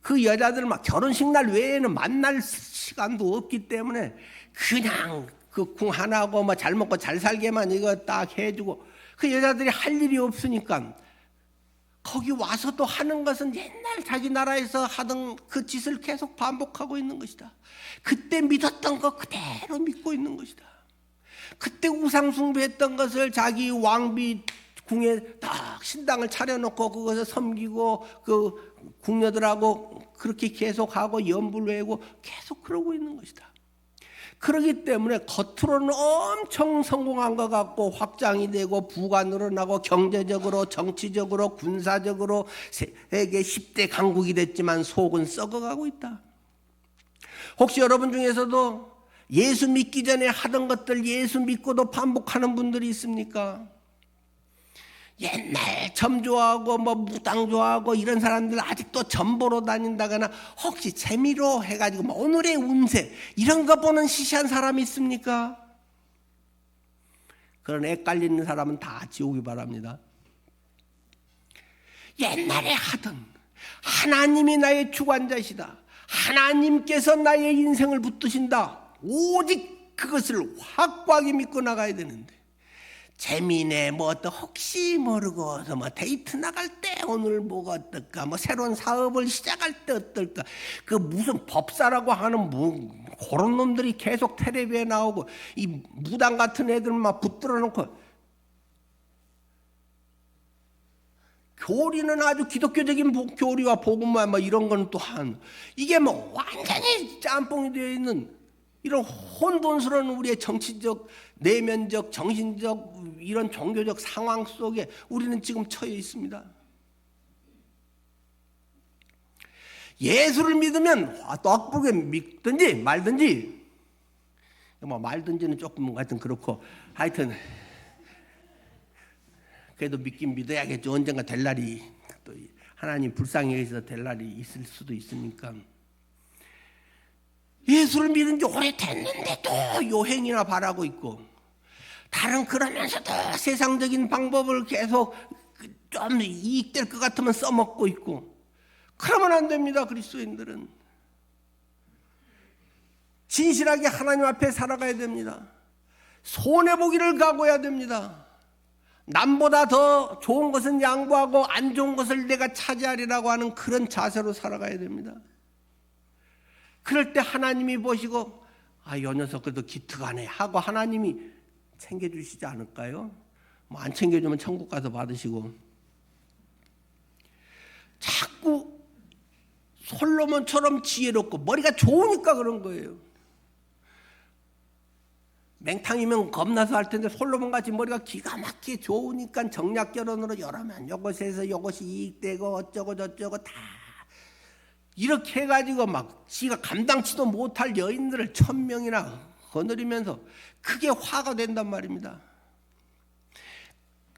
그 여자들 막 결혼식 날 외에는 만날 시간도 없기 때문에 그냥 그 궁 하나고 뭐 잘 먹고 잘 살게만 이거 딱 해주고, 그 여자들이 할 일이 없으니까 거기 와서 또 하는 것은 옛날 자기 나라에서 하던 그 짓을 계속 반복하고 있는 것이다. 그때 믿었던 거 그대로 믿고 있는 것이다. 그때 우상숭배했던 것을 자기 왕비 궁에 딱 신당을 차려놓고 그것을 섬기고 그 궁녀들하고 그렇게 계속하고 연불 외우고 계속 그러고 있는 것이다. 그렇기 때문에 겉으로는 엄청 성공한 것 같고 확장이 되고 부가 늘어나고 경제적으로 정치적으로 군사적으로 세계 10대 강국이 됐지만 속은 썩어가고 있다. 혹시 여러분 중에서도 예수 믿기 전에 하던 것들 예수 믿고도 반복하는 분들이 있습니까? 옛날 점 좋아하고 뭐 무당 좋아하고 이런 사람들 아직도 점 보러 다닌다거나 혹시 재미로 해가지고 뭐 오늘의 운세 이런 거 보는 시시한 사람이 있습니까? 그런 헷갈리는 사람은 다 지우기 바랍니다. 옛날에 하던 하나님이 나의 주관자시다, 하나님께서 나의 인생을 붙드신다, 오직 그것을 확고하게 믿고 나가야 되는데, 재미네 뭐 또 혹시 모르고 뭐 데이트 나갈 때 오늘 뭐가 어떨까, 뭐 새로운 사업을 시작할 때 어떨까, 그 무슨 법사라고 하는 뭐 그런 놈들이 계속 텔레비에 나오고 이 무당 같은 애들 막 붙들어 놓고, 교리는 아주 기독교적인 교리와 복음만 뭐 이런 건 또 한 이게 뭐 완전히 짬뽕이 되어 있는 이런 혼돈스러운 우리의 정치적, 내면적, 정신적 이런 종교적 상황 속에 우리는 지금 처해 있습니다. 예수를 믿으면 떡국에 믿든지 말든지, 뭐 말든지는 조금 하여튼 그렇고, 하여튼 그래도 믿긴 믿어야겠죠. 언젠가 될 날이, 또 하나님 불쌍히 해서 될 날이 있을 수도 있으니까. 예수를 믿은 지 오래됐는데도 요행이나 바라고 있고, 다른 그러면서도 세상적인 방법을 계속 좀 이익될 것 같으면 써먹고 있고, 그러면 안 됩니다. 그리스도인들은 진실하게 하나님 앞에 살아가야 됩니다. 손해보기를 각오해야 됩니다. 남보다 더 좋은 것은 양보하고 안 좋은 것을 내가 차지하리라고 하는 그런 자세로 살아가야 됩니다. 그럴 때 하나님이 보시고 요 녀석 그래도 기특하네 하고 하나님이 챙겨주시지 않을까요? 뭐 안 챙겨주면 천국 가서 받으시고. 자꾸 솔로몬처럼 지혜롭고 머리가 좋으니까 그런 거예요. 맹탕이면 겁나서 할 텐데 솔로몬같이 머리가 기가 막히게 좋으니까 정략 결혼으로 여러면 이것에서 이것이 이익되고 어쩌고 저쩌고 다 이렇게 해가지고 막 지가 감당치도 못할 여인들을 1000명이나 거느리면서 그게 화가 된단 말입니다.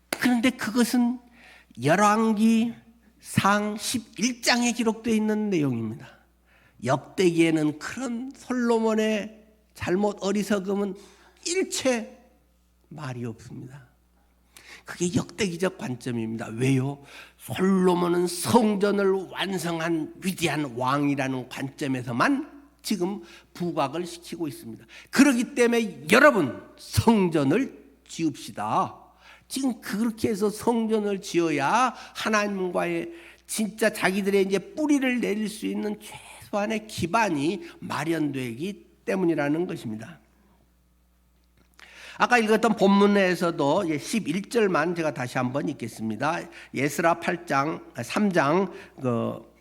그런데 그것은 열왕기 상 11장에 기록되어 있는 내용입니다. 역대기에는 그런 솔로몬의 잘못 어리석음은 일체 말이 없습니다. 그게 역대기적 관점입니다. 왜요? 솔로몬은 성전을 완성한 위대한 왕이라는 관점에서만 지금 부각을 시키고 있습니다. 그렇기 때문에 여러분 성전을 지읍시다. 지금 그렇게 해서 성전을 지어야 하나님과의 진짜 자기들의 이제 뿌리를 내릴 수 있는 최소한의 기반이 마련되기 때문이라는 것입니다. 아까 읽었던 본문에서도 11절만 제가 다시 한번 읽겠습니다. 예스라 3장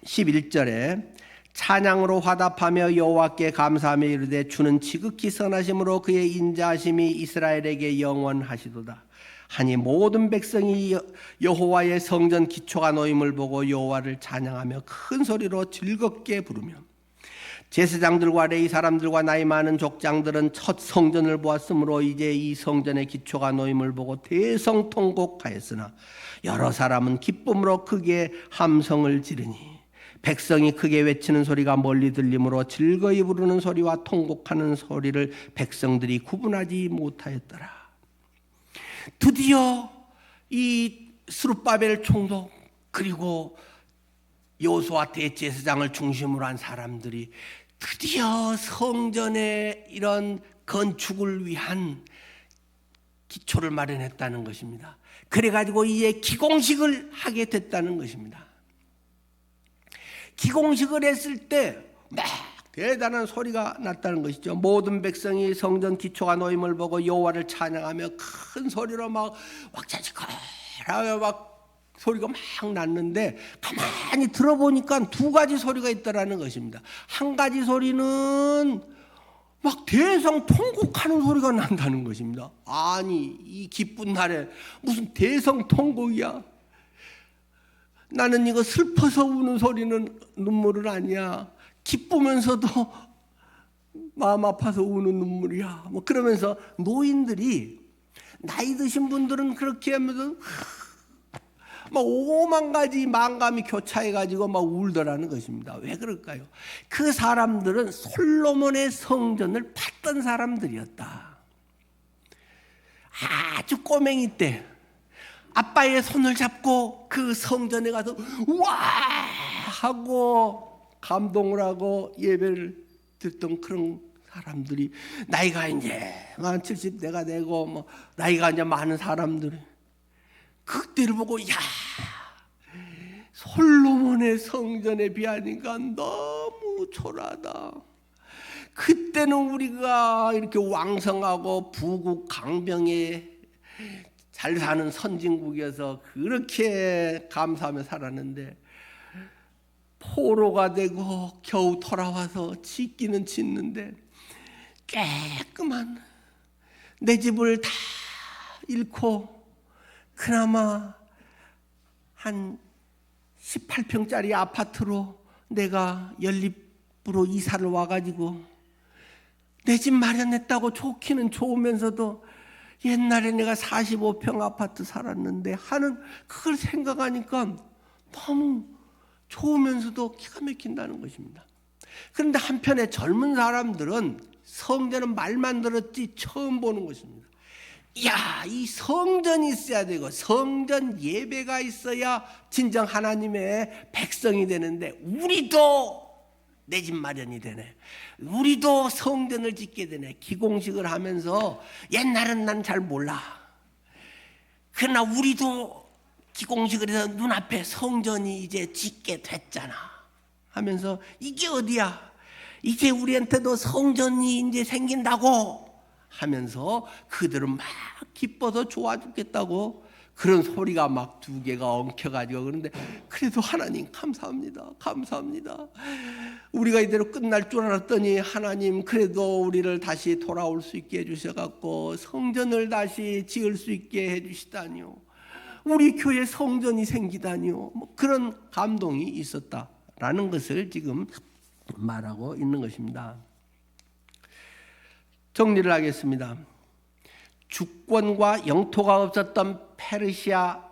11절에 찬양으로 화답하며 여호와께 감사하며 이르되 주는 지극히 선하심으로 그의 인자하심이 이스라엘에게 영원하시도다. 하니 모든 백성이 여호와의 성전 기초가 놓임을 보고 여호와를 찬양하며 큰 소리로 즐겁게 부르며 제사장들과 레위 사람들과 나이 많은 족장들은 첫 성전을 보았으므로 이제 이 성전의 기초가 놓임을 보고 대성통곡하였으나 여러 사람은 기쁨으로 크게 함성을 지르니 백성이 크게 외치는 소리가 멀리 들리므로 즐거이 부르는 소리와 통곡하는 소리를 백성들이 구분하지 못하였더라. 드디어 이 스룹바벨 총독 그리고 여호수아 대제사장을 중심으로 한 사람들이 드디어 성전의 이런 건축을 위한 기초를 마련했다는 것입니다. 그래가지고 이제 기공식을 하게 됐다는 것입니다. 기공식을 했을 때 막 대단한 소리가 났다는 것이죠. 모든 백성이 성전 기초가 놓임을 보고 여호와를 찬양하며 큰 소리로 막 왁자지껄하며 막 소리가 막 났는데 가만히 들어보니까 두 가지 소리가 있다라는 것입니다. 한 가지 소리는 막 대성통곡하는 소리가 난다는 것입니다. 아니 이 기쁜 날에 무슨 대성통곡이야. 나는 이거 슬퍼서 우는 소리는 눈물은 아니야. 기쁘면서도 마음 아파서 우는 눈물이야. 뭐 그러면서 노인들이 나이 드신 분들은 그렇게 하면서 막 5만 가지 만감이 교차해가지고 막 울더라는 것입니다. 왜 그럴까요? 그 사람들은 솔로몬의 성전을 팠던 사람들이었다. 아주 꼬맹이 때 아빠의 손을 잡고 그 성전에 가서 와 하고 감동을 하고 예배를 듣던 그런 사람들이 나이가 이제 만 70대가 되고 뭐 나이가 이제 많은 사람들이 그때를 보고 야 솔로몬의 성전에 비하니까 너무 초라하다. 그때는 우리가 이렇게 왕성하고 부국 강병에 잘 사는 선진국이어서 그렇게 감사하며 살았는데 포로가 되고 겨우 돌아와서 짓기는 짓는데 깨끗한 내 집을 다 잃고 그나마 한 18평짜리 아파트로 내가 연립으로 이사를 와가지고 내 집 마련했다고 좋기는 좋으면서도 옛날에 내가 45평 아파트 살았는데 하는 그걸 생각하니까 너무 좋으면서도 기가 막힌다는 것입니다. 그런데 한편에 젊은 사람들은 성전은 말만 들었지 처음 보는 것입니다. 야, 이 성전이 있어야 되고 성전 예배가 있어야 진정 하나님의 백성이 되는데 우리도 내 집 마련이 되네. 우리도 성전을 짓게 되네. 기공식을 하면서 옛날은 난 잘 몰라. 그러나 우리도 기공식을 해서 눈앞에 성전이 이제 짓게 됐잖아 하면서 이게 어디야? 이제 우리한테도 성전이 이제 생긴다고 하면서 그들은 막 기뻐서 좋아 죽겠다고 그런 소리가 막 두 개가 엉켜가지고 그런데 그래도 하나님 감사합니다. 감사합니다. 우리가 이대로 끝날 줄 알았더니 하나님 그래도 우리를 다시 돌아올 수 있게 해주셔갖고 성전을 다시 지을 수 있게 해주시다니요. 우리 교회 성전이 생기다니요. 뭐 그런 감동이 있었다라는 것을 지금 말하고 있는 것입니다. 정리를 하겠습니다. 주권과 영토가 없었던 페르시아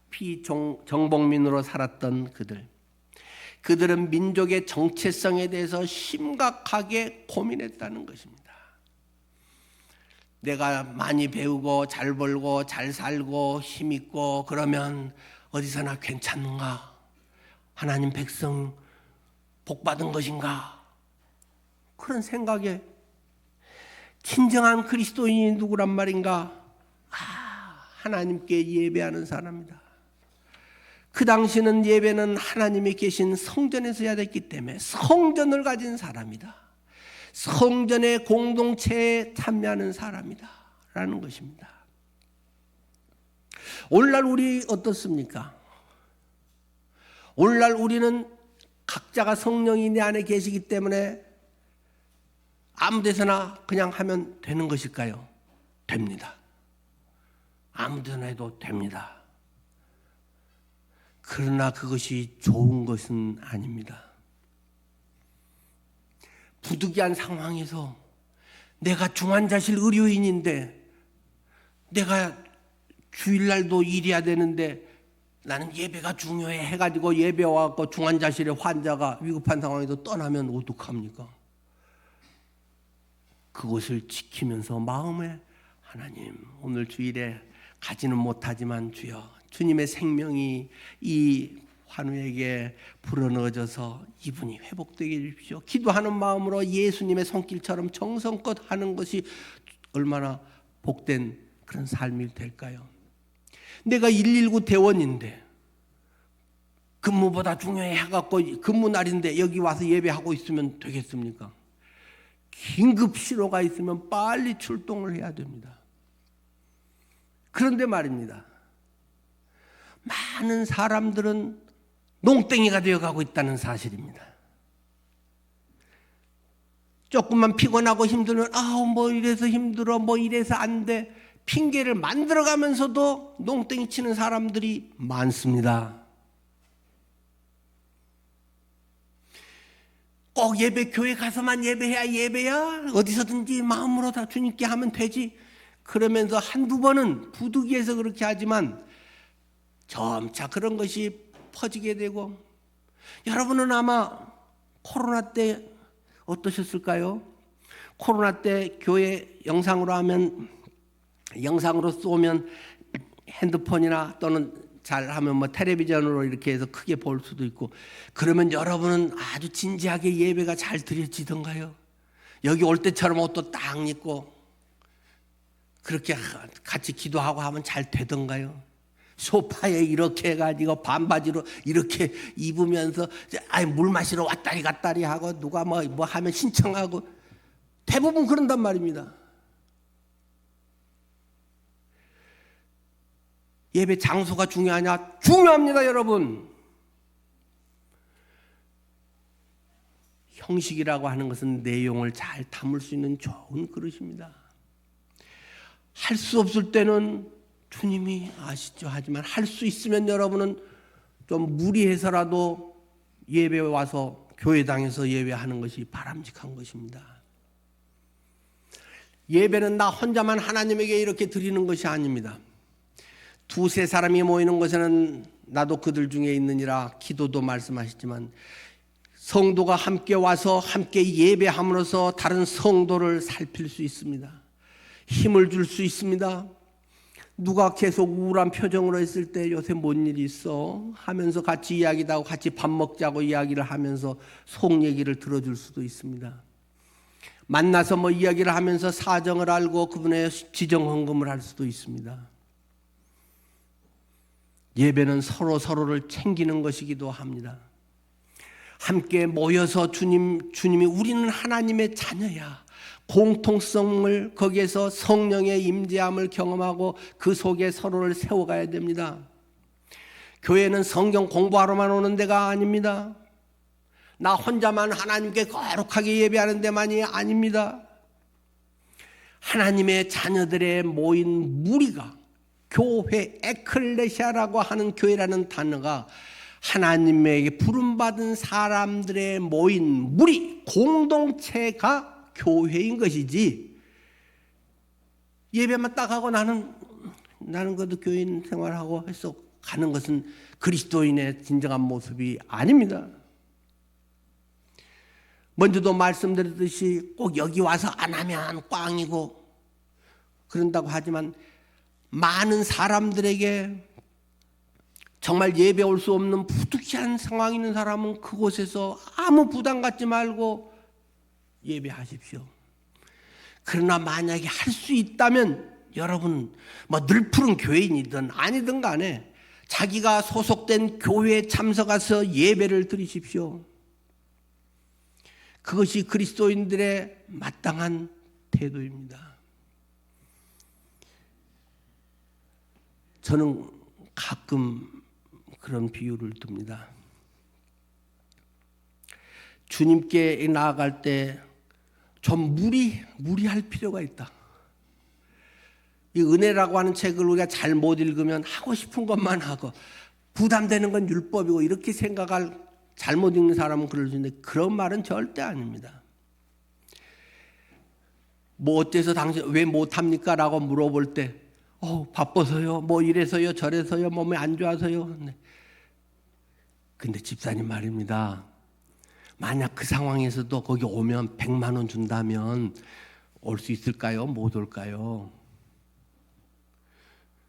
비정복민으로 살았던 그들은 민족의 정체성에 대해서 심각하게 고민했다는 것입니다. 내가 많이 배우고 잘 벌고 잘 살고 힘있고 그러면 어디서나 괜찮은가? 하나님 백성 복받은 것인가? 그런 생각에 진정한 그리스도인이 누구란 말인가? 하나님께 예배하는 사람이다. 그 당시는 예배는 하나님이 계신 성전에서 해야 됐기 때문에 성전을 가진 사람이다. 성전의 공동체에 참여하는 사람이다 라는 것입니다. 오늘날 우리 어떻습니까? 오늘날 우리는 각자가 성령이 내 안에 계시기 때문에 아무 데서나 그냥 하면 되는 것일까요? 됩니다. 아무 데나 해도 됩니다. 그러나 그것이 좋은 것은 아닙니다. 부득이한 상황에서 내가 중환자실 의료인인데 내가 주일날도 일해야 되는데 나는 예배가 중요해 해가지고 예배 와갖고 중환자실에 환자가 위급한 상황에서 떠나면 어떡합니까? 그것을 지키면서 마음에 하나님 오늘 주일에 가지는 못하지만 주여 주님의 생명이 이 환우에게 불어넣어져서 이분이 회복되게 해주십시오. 기도하는 마음으로 예수님의 손길처럼 정성껏 하는 것이 얼마나 복된 그런 삶이 될까요? 내가 119 대원인데 근무보다 중요해 해갖고 근무 날인데 여기 와서 예배하고 있으면 되겠습니까? 긴급 신호가 있으면 빨리 출동을 해야 됩니다. 그런데 말입니다. 많은 사람들은 농땡이가 되어가고 있다는 사실입니다. 조금만 피곤하고 힘들면 뭐 이래서 힘들어 뭐 이래서 안 돼 핑계를 만들어가면서도 농땡이 치는 사람들이 많습니다. 꼭 예배 교회 가서만 예배야 어디서든지 마음으로 다 주님께 하면 되지 그러면서 한두 번은 부득이해서 그렇게 하지만 점차 그런 것이 퍼지게 되고 여러분은 아마 코로나 때 어떠셨을까요? 코로나 때 교회 영상으로 쏘면 핸드폰이나 또는 잘하면 뭐 텔레비전으로 이렇게 해서 크게 볼 수도 있고 그러면 여러분은 아주 진지하게 예배가 잘 드려지던가요? 여기 올 때처럼 옷도 딱 입고 그렇게 같이 기도하고 하면 잘 되던가요? 소파에 이렇게 해가지고 반바지로 이렇게 입으면서 물 마시러 왔다리 갔다리 하고 누가 뭐 하면 신청하고 대부분 그런단 말입니다. 예배 장소가 중요하냐? 중요합니다, 여러분. 형식이라고 하는 것은 내용을 잘 담을 수 있는 좋은 그릇입니다. 할 수 없을 때는 주님이 아시죠. 하지만 할 수 있으면 여러분은 좀 무리해서라도 예배에 와서 교회당에서 예배하는 것이 바람직한 것입니다. 예배는 나 혼자만 하나님에게 이렇게 드리는 것이 아닙니다. 두세 사람이 모이는 곳에는 나도 그들 중에 있느니라 기도도 말씀하셨지만 성도가 함께 와서 함께 예배함으로써 다른 성도를 살필 수 있습니다. 힘을 줄 수 있습니다. 누가 계속 우울한 표정으로 있을 때 요새 뭔 일이 있어? 하면서 같이 이야기도 하고 같이 밥 먹자고 이야기를 하면서 속 얘기를 들어줄 수도 있습니다. 만나서 뭐 이야기를 하면서 사정을 알고 그분의 지정헌금을 할 수도 있습니다. 예배는 서로를 챙기는 것이기도 합니다. 함께 모여서 주님이 우리는 하나님의 자녀야. 공통성을 거기에서 성령의 임재함을 경험하고 그 속에 서로를 세워가야 됩니다. 교회는 성경 공부하러만 오는 데가 아닙니다. 나 혼자만 하나님께 거룩하게 예배하는 데만이 아닙니다. 하나님의 자녀들의 모인 무리가 교회, 에클레시아라고 하는 교회라는 단어가 하나님에게 부름받은 사람들의 모인 무리, 공동체가 교회인 것이지 예배만 딱 하고 나는 그래도 교인 생활하고 해서 가는 것은 그리스도인의 진정한 모습이 아닙니다. 먼저도 말씀드렸듯이 꼭 여기 와서 안 하면 꽝이고 그런다고 하지만 많은 사람들에게 정말 예배 올 수 없는 부득이한 상황이 있는 사람은 그곳에서 아무 부담 갖지 말고 예배하십시오. 그러나 만약에 할 수 있다면 여러분 늘 푸른 교인이든 아니든 간에 자기가 소속된 교회에 참석해서 예배를 드리십시오. 그것이 그리스도인들의 마땅한 태도입니다. 저는 가끔 그런 비유를 듭니다. 주님께 나아갈 때 좀 무리할 필요가 있다. 이 은혜라고 하는 책을 우리가 잘 못 읽으면 하고 싶은 것만 하고 부담되는 건 율법이고 이렇게 생각할 잘못 읽는 사람은 그럴 수 있는데 그런 말은 절대 아닙니다. 어때서 당신 왜 못합니까? 라고 물어볼 때 바빠서요, 이래서요, 저래서요, 몸이 안 좋아서요. 근데 집사님 말입니다. 만약 그 상황에서도 거기 오면 100만 원 준다면 올 수 있을까요? 못 올까요?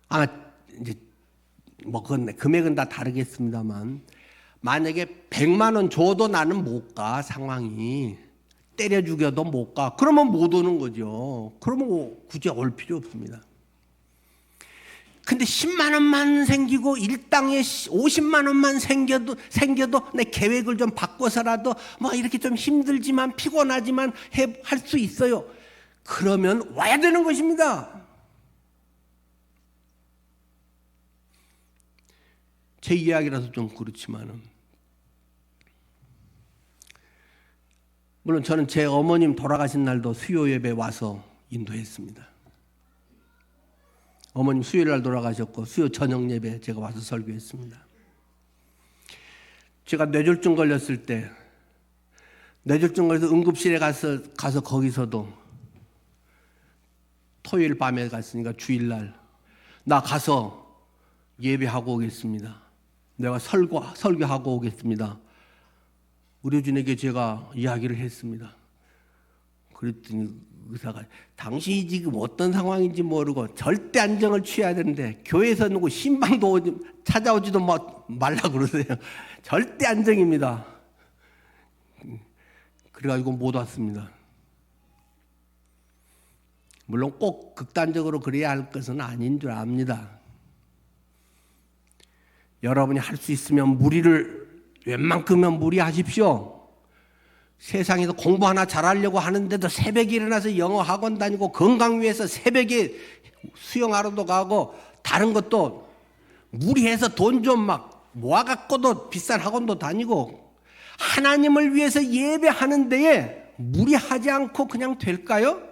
아마 이제 그건 금액은 다 다르겠습니다만 만약에 100만 원 줘도 나는 못 가, 상황이 때려 죽여도 못 가. 그러면 못 오는 거죠. 그러면 굳이 올 필요 없습니다. 근데 10만 원만 생기고 일당에 50만 원만 생겨도 내 계획을 좀 바꿔서라도 이렇게 좀 힘들지만 피곤하지만 할 수 있어요. 그러면 와야 되는 것입니다. 제 이야기라서 좀 그렇지만은 물론 저는 제 어머님 돌아가신 날도 수요 예배 와서 인도했습니다. 어머님 수요일 날 돌아가셨고 수요 저녁 예배 제가 와서 설교했습니다. 제가 뇌졸중 걸렸을 때 뇌졸중 걸려서 응급실에 가서 거기서도 토요일 밤에 갔으니까 주일날 나 가서 예배하고 오겠습니다. 내가 설교하고 오겠습니다. 의료진에게 제가 이야기를 했습니다. 그랬더니 의사가 당신이 지금 어떤 상황인지 모르고 절대 안정을 취해야 되는데 교회에서 누구 신방도 찾아오지도 말라고 그러세요. 절대 안정입니다. 그래가지고 못 왔습니다. 물론 꼭 극단적으로 그래야 할 것은 아닌 줄 압니다. 여러분이 할 수 있으면 웬만큼은 무리하십시오. 세상에서 공부 하나 잘하려고 하는데도 새벽에 일어나서 영어 학원 다니고 건강 위해서 새벽에 수영하러도 가고 다른 것도 무리해서 돈 좀 모아갖고도 비싼 학원도 다니고 하나님을 위해서 예배하는 데에 무리하지 않고 그냥 될까요?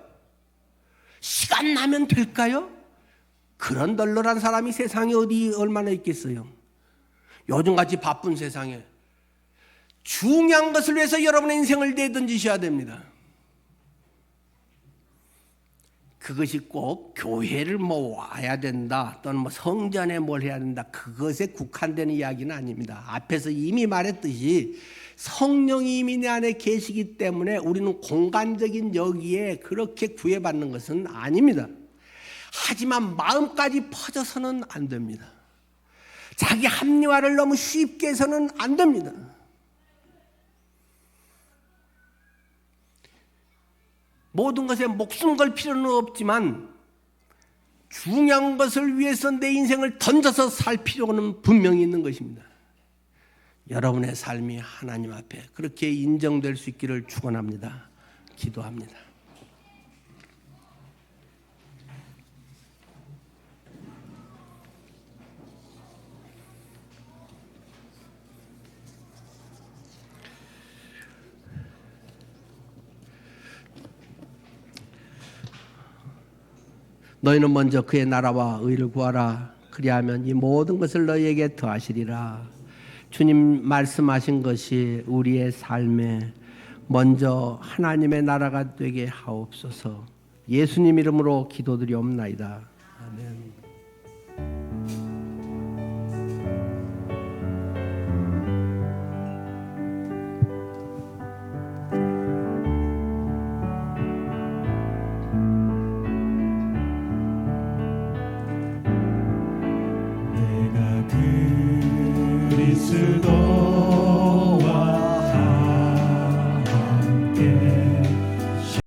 시간 나면 될까요? 그런 널널한 사람이 세상에 얼마나 있겠어요? 요즘같이 바쁜 세상에 중요한 것을 위해서 여러분의 인생을 내던지셔야 됩니다. 그것이 꼭 교회를 와야 된다 또는 성전에 뭘 해야 된다 그것에 국한되는 이야기는 아닙니다. 앞에서 이미 말했듯이 성령이 이미 내 안에 계시기 때문에 우리는 공간적인 여기에 그렇게 구애받는 것은 아닙니다. 하지만 마음까지 퍼져서는 안 됩니다. 자기 합리화를 너무 쉽게 해서는 안 됩니다. 모든 것에 목숨 걸 필요는 없지만 중요한 것을 위해서 내 인생을 던져서 살 필요는 분명히 있는 것입니다. 여러분의 삶이 하나님 앞에 그렇게 인정될 수 있기를 축원합니다. 기도합니다. 너희는 먼저 그의 나라와 의를 구하라. 그리하면 이 모든 것을 너희에게 더하시리라. 주님 말씀하신 것이 우리의 삶에 먼저 하나님의 나라가 되게 하옵소서. 예수님 이름으로 기도드리옵나이다. 아멘. 그리스도